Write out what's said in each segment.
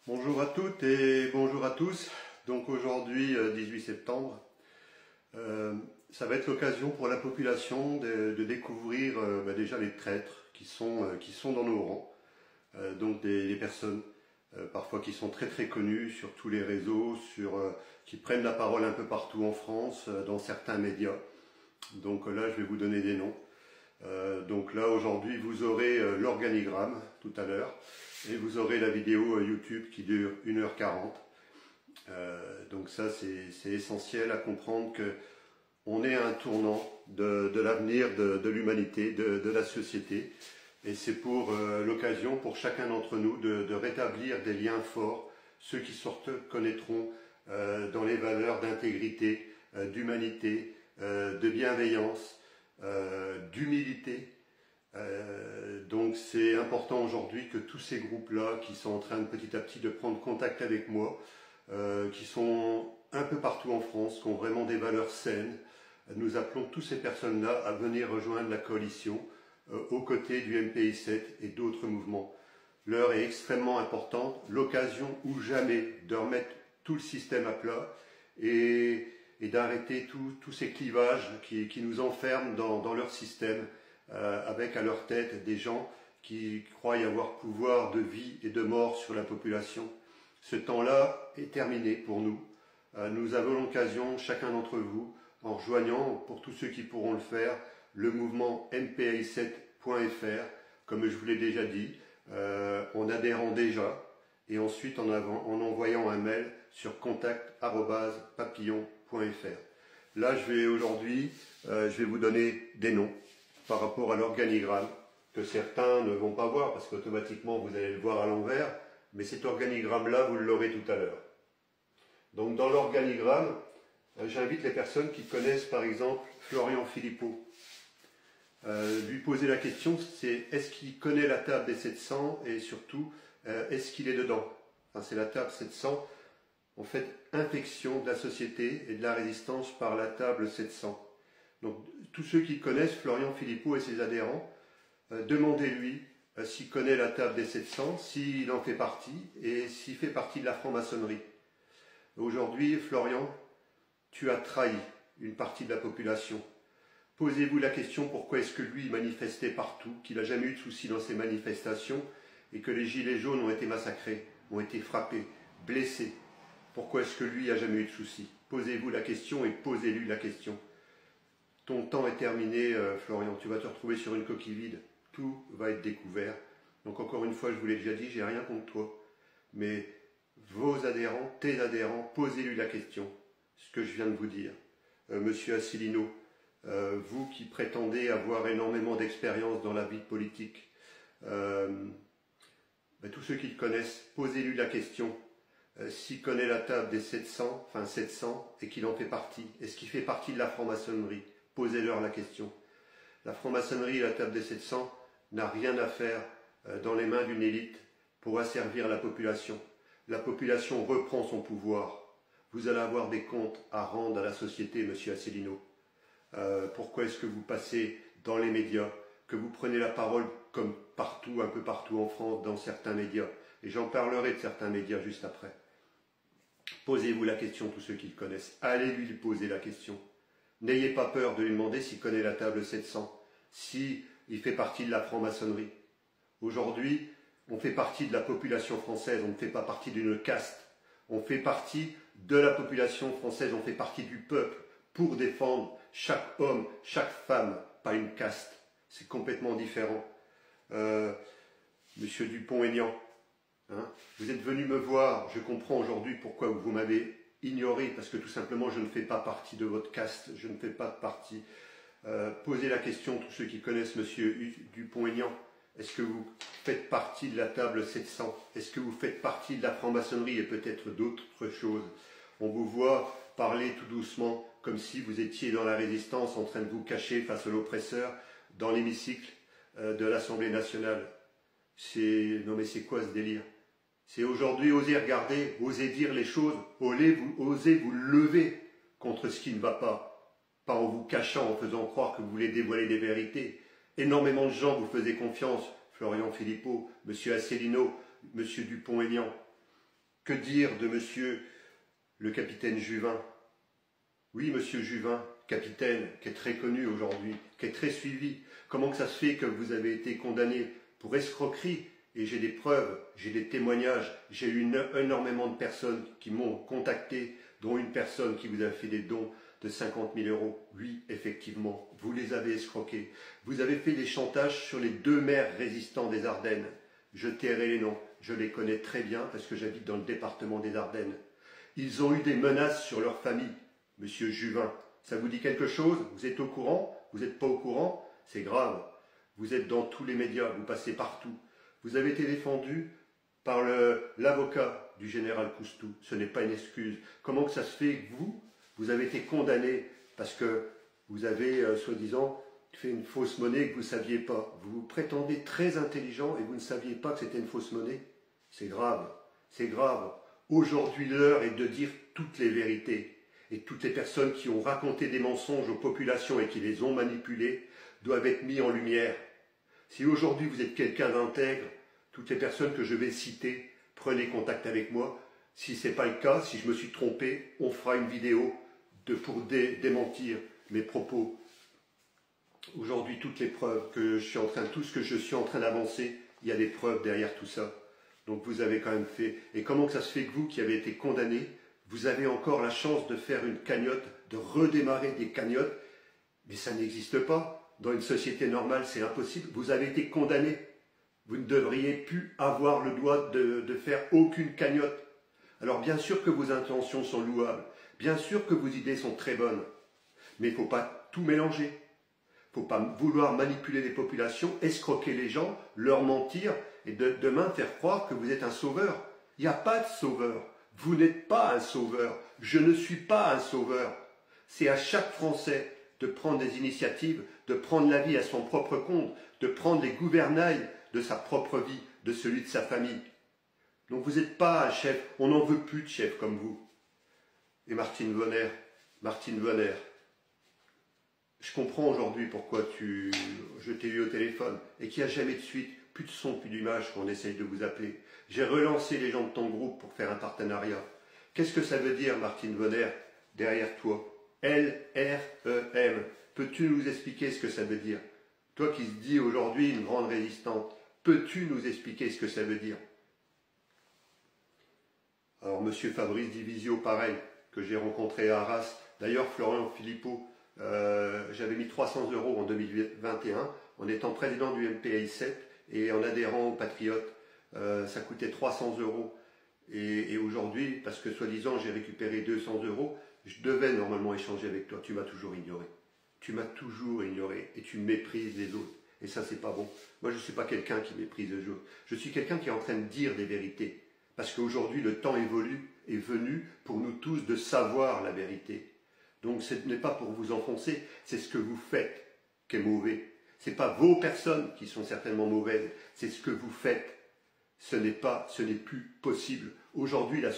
Bonjour à toutes et bonjour à tous. Donc aujourd'hui, 18 septembre, ça va être l'occasion pour la population de découvrir déjà les traîtres qui sont dans nos rangs. Donc des personnes parfois qui sont très très connues sur tous les réseaux, qui prennent la parole un peu partout en France, dans certains médias. Donc là, je vais vous donner des noms. Donc là, aujourd'hui, vous aurez l'organigramme tout à l'heure et vous aurez la vidéo YouTube qui dure 1h40. Donc ça, c'est essentiel à comprendre qu'on est à un tournant de l'avenir de l'humanité, de la société. Et c'est pour l'occasion pour chacun d'entre nous de rétablir des liens forts. Ceux qui sortent connaîtront dans les valeurs d'intégrité, d'humanité, de bienveillance, d'humilité. Donc c'est important aujourd'hui que tous ces groupes-là qui sont en train petit à petit de prendre contact avec moi, qui sont un peu partout en France, qui ont vraiment des valeurs saines, nous appelons toutes ces personnes-là à venir rejoindre la coalition aux côtés du MPI7 et d'autres mouvements. L'heure est extrêmement importante, l'occasion ou jamais de remettre tout le système à plat et d'arrêter tous ces clivages qui nous enferment dans leur système, avec à leur tête des gens qui croient avoir pouvoir de vie et de mort sur la population. Ce temps-là est terminé pour nous. Nous avons l'occasion, chacun d'entre vous, en rejoignant, pour tous ceux qui pourront le faire, le mouvement mpi7.fr, comme je vous l'ai déjà dit, en adhérant déjà, et ensuite en envoyant un mail sur contact@papillon.fr. Là, aujourd'hui, je vais vous donner des noms par rapport à l'organigramme, que certains ne vont pas voir, parce qu'automatiquement, vous allez le voir à l'envers, mais cet organigramme-là, vous l'aurez tout à l'heure. Donc, dans l'organigramme, j'invite les personnes qui connaissent, par exemple, Florian Philippot. Lui poser la question, c'est est-ce qu'il connaît la table des 700 et surtout, est-ce qu'il est dedans? Enfin, c'est la table 700, en fait, infection de la société et de la résistance par la table 700. Donc, tous ceux qui connaissent Florian Philippot et ses adhérents, demandez-lui s'il connaît la table des 700, s'il en fait partie et s'il fait partie de la franc-maçonnerie. Aujourd'hui, Florian, tu as trahi une partie de la population. Posez-vous la question pourquoi est-ce que lui manifestait partout, qu'il n'a jamais eu de soucis dans ses manifestations et que les gilets jaunes ont été massacrés, ont été frappés, blessés. Pourquoi est-ce que lui n'a jamais eu de soucis? Posez-vous la question et posez-lui la question. Ton temps est terminé, Florian, tu vas te retrouver sur une coquille vide. Tout va être découvert. Donc encore une fois, je vous l'ai déjà dit, j'ai rien contre toi. Mais vos adhérents, tes adhérents, posez-lui la question. Ce que je viens de vous dire. Monsieur Asselineau, vous qui prétendez avoir énormément d'expérience dans la vie politique, tous ceux qui le connaissent, posez-lui la question. S'il connaît la table des 700, et qu'il en fait partie, est-ce qu'il fait partie de la franc-maçonnerie? Posez-leur la question. La franc-maçonnerie et la table des 700 n'a rien à faire dans les mains d'une élite pour asservir la population. La population reprend son pouvoir. Vous allez avoir des comptes à rendre à la société, monsieur Asselineau. Pourquoi est-ce que vous passez dans les médias, que vous prenez la parole comme partout, un peu partout en France, dans certains médias? Et j'en parlerai de certains médias juste après. Posez-vous la question, tous ceux qui le connaissent. Allez lui poser la question. N'ayez pas peur de lui demander s'il connaît la table 700, s'il fait partie de la franc-maçonnerie. Aujourd'hui, on fait partie de la population française, on ne fait pas partie d'une caste. On fait partie de la population française, on fait partie du peuple pour défendre chaque homme, chaque femme, pas une caste. C'est complètement différent. Monsieur Dupont-Aignan, hein, vous êtes venu me voir, je comprends aujourd'hui pourquoi vous m'avez ignoré, parce que tout simplement je ne fais pas partie de votre caste, je ne fais pas partie. Posez la question, tous ceux qui connaissent monsieur Dupont-Aignan, est-ce que vous faites partie de la table 700? Est-ce que vous faites partie de la franc-maçonnerie et peut-être d'autres choses? On vous voit parler tout doucement, comme si vous étiez dans la résistance, en train de vous cacher face à l'oppresseur, dans l'hémicycle de l'Assemblée nationale. Non mais c'est quoi ce délire? C'est aujourd'hui oser regarder, oser dire les choses, oser vous lever contre ce qui ne va pas. Pas en vous cachant, en faisant croire que vous voulez dévoiler des vérités. Énormément de gens vous faisaient confiance, Florian Philippot, monsieur Asselineau, monsieur Dupont-Aignan. Que dire de monsieur le capitaine Juvin? Oui, monsieur Juvin, capitaine, qui est très connu aujourd'hui, qui est très suivi. Comment que ça se fait que vous avez été condamné pour escroquerie? Et j'ai des preuves, j'ai des témoignages, j'ai eu énormément de personnes qui m'ont contacté, dont une personne qui vous a fait des dons de 50 000 €. Oui, effectivement, vous les avez escroqués. Vous avez fait des chantages sur les 2 maires résistants des Ardennes. Je tairai les noms, je les connais très bien parce que j'habite dans le département des Ardennes. Ils ont eu des menaces sur leur famille. Monsieur Juvin, ça vous dit quelque chose? Vous êtes au courant? Vous n'êtes pas au courant? C'est grave. Vous êtes dans tous les médias, vous passez partout. Vous avez été défendu par l'avocat du général Coustou. Ce n'est pas une excuse. Comment que ça se fait que vous avez été condamné parce que vous avez, soi-disant, fait une fausse monnaie que vous ne saviez pas? Vous vous prétendez très intelligent et vous ne saviez pas que c'était une fausse monnaie? C'est grave. C'est grave. Aujourd'hui, l'heure est de dire toutes les vérités. Et toutes les personnes qui ont raconté des mensonges aux populations et qui les ont manipulés doivent être mis en lumière. Si aujourd'hui vous êtes quelqu'un d'intègre, toutes les personnes que je vais citer, prenez contact avec moi. Si ce n'est pas le cas, si je me suis trompé, on fera une vidéo pour démentir mes propos. Aujourd'hui, toutes les preuves que je suis en train, tout ce que je suis en train d'avancer, il y a des preuves derrière tout ça. Donc vous avez quand même fait. Et comment que ça se fait que vous, qui avez été condamné, vous avez encore la chance de faire une cagnotte, de redémarrer des cagnottes, mais ça n'existe pas. Dans une société normale, c'est impossible. Vous avez été condamné. Vous ne devriez plus avoir le droit de faire aucune cagnotte. Alors bien sûr que vos intentions sont louables, bien sûr que vos idées sont très bonnes, mais il ne faut pas tout mélanger. Il ne faut pas vouloir manipuler les populations, escroquer les gens, leur mentir et demain faire croire que vous êtes un sauveur. Il n'y a pas de sauveur. Vous n'êtes pas un sauveur. Je ne suis pas un sauveur. C'est à chaque Français de prendre des initiatives, de prendre la vie à son propre compte, de prendre les gouvernails de sa propre vie, de celui de sa famille. Donc vous n'êtes pas un chef. On n'en veut plus de chefs comme vous. Et Martine Vonner, je comprends aujourd'hui pourquoi je t'ai eu au téléphone et qu'il n'y a jamais de suite, plus de son, plus d'image quand on essaye de vous appeler. J'ai relancé les gens de ton groupe pour faire un partenariat. Qu'est-ce que ça veut dire, Martine Vonner, derrière toi? LREM. Peux-tu nous expliquer ce que ça veut dire? Toi qui se dis aujourd'hui une grande résistante, peux-tu nous expliquer ce que ça veut dire? Alors, monsieur Fabrice Divisio, pareil, que j'ai rencontré à Arras. D'ailleurs, Florian Philippot, j'avais mis 300 € en 2021 en étant président du MPI 7 et en adhérant aux Patriotes. Ça coûtait 300 €. Et aujourd'hui, parce que soi-disant j'ai récupéré 200 €, je devais normalement échanger avec toi. Tu m'as toujours ignoré. Tu m'as toujours ignoré et tu méprises les autres. Et ça, c'est pas bon. Moi, je ne suis pas quelqu'un qui méprise les autres. Je suis quelqu'un qui est en train de dire des vérités. Parce qu'aujourd'hui, le temps est venu pour nous tous de savoir la vérité. Donc, ce n'est pas pour vous enfoncer, c'est ce que vous faites qui est mauvais. Ce n'est pas vos personnes qui sont certainement mauvaises, c'est ce que vous faites. Ce n'est plus possible. Aujourd'hui, la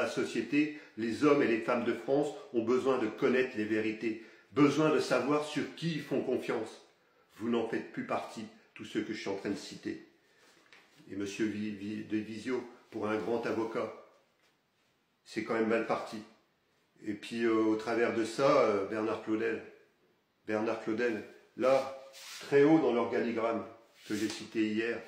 société, les hommes et les femmes de France ont besoin de connaître les vérités, besoin de savoir sur qui ils font confiance. Vous n'en faites plus partie, tous ceux que je suis en train de citer. Et monsieur de Visio, pour un grand avocat, c'est quand même mal parti. Et puis au travers de ça, Bernard Claudel, là, très haut dans l'organigramme que j'ai cité hier,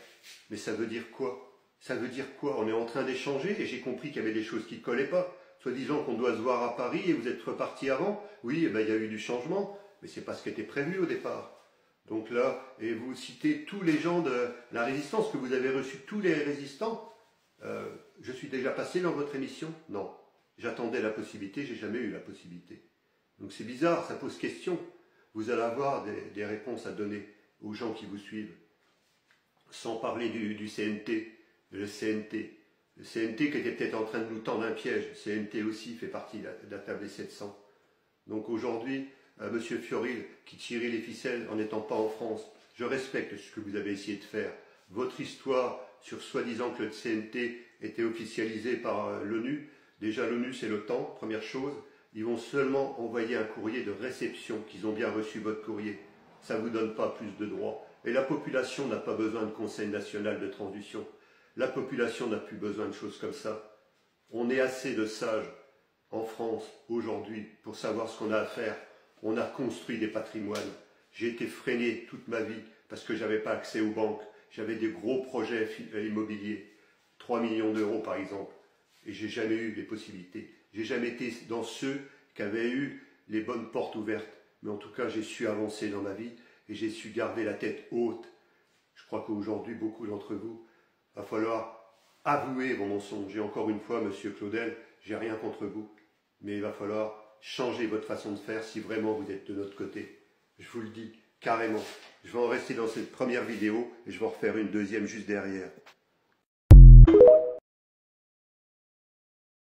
mais ça veut dire quoi? Ça veut dire quoi? On est en train d'échanger et j'ai compris qu'il y avait des choses qui ne collaient pas. Soi-disant qu'on doit se voir à Paris et vous êtes reparti avant. Oui, eh ben, il y a eu du changement, mais ce n'est pas ce qui était prévu au départ. Donc là, et vous citez tous les gens de la résistance, que vous avez reçu tous les résistants. Je suis déjà passé dans votre émission? Non. J'attendais la possibilité, j'ai jamais eu la possibilité. Donc c'est bizarre, ça pose question. Vous allez avoir des réponses à donner aux gens qui vous suivent. Sans parler du CNT, le CNT. Le CNT qui était peut-être en train de nous tendre un piège. Le CNT aussi fait partie de la table des 700. Donc aujourd'hui, monsieur Fioril, qui tirait les ficelles en n'étant pas en France, je respecte ce que vous avez essayé de faire. Votre histoire sur soi-disant que le CNT était officialisé par l'ONU, déjà l'ONU c'est l'OTAN, première chose, ils vont seulement envoyer un courrier de réception, qu'ils ont bien reçu votre courrier. Ça ne vous donne pas plus de droits. Et la population n'a pas besoin de Conseil national de transition. La population n'a plus besoin de choses comme ça. On est assez de sages en France aujourd'hui pour savoir ce qu'on a à faire. On a construit des patrimoines. J'ai été freiné toute ma vie parce que je n'avais pas accès aux banques. J'avais des gros projets immobiliers, 3 millions d'euros par exemple, et j'ai jamais eu les possibilités. J'ai jamais été dans ceux qui avaient eu les bonnes portes ouvertes, mais en tout cas j'ai su avancer dans ma vie et j'ai su garder la tête haute. Je crois qu'aujourd'hui, beaucoup d'entre vous, va falloir avouer vos mensonges. Et encore une fois, Monsieur Claudel, j'ai rien contre vous, mais il va falloir changer votre façon de faire si vraiment vous êtes de notre côté. Je vous le dis carrément. Je vais en rester dans cette première vidéo et je vais en refaire une deuxième juste derrière.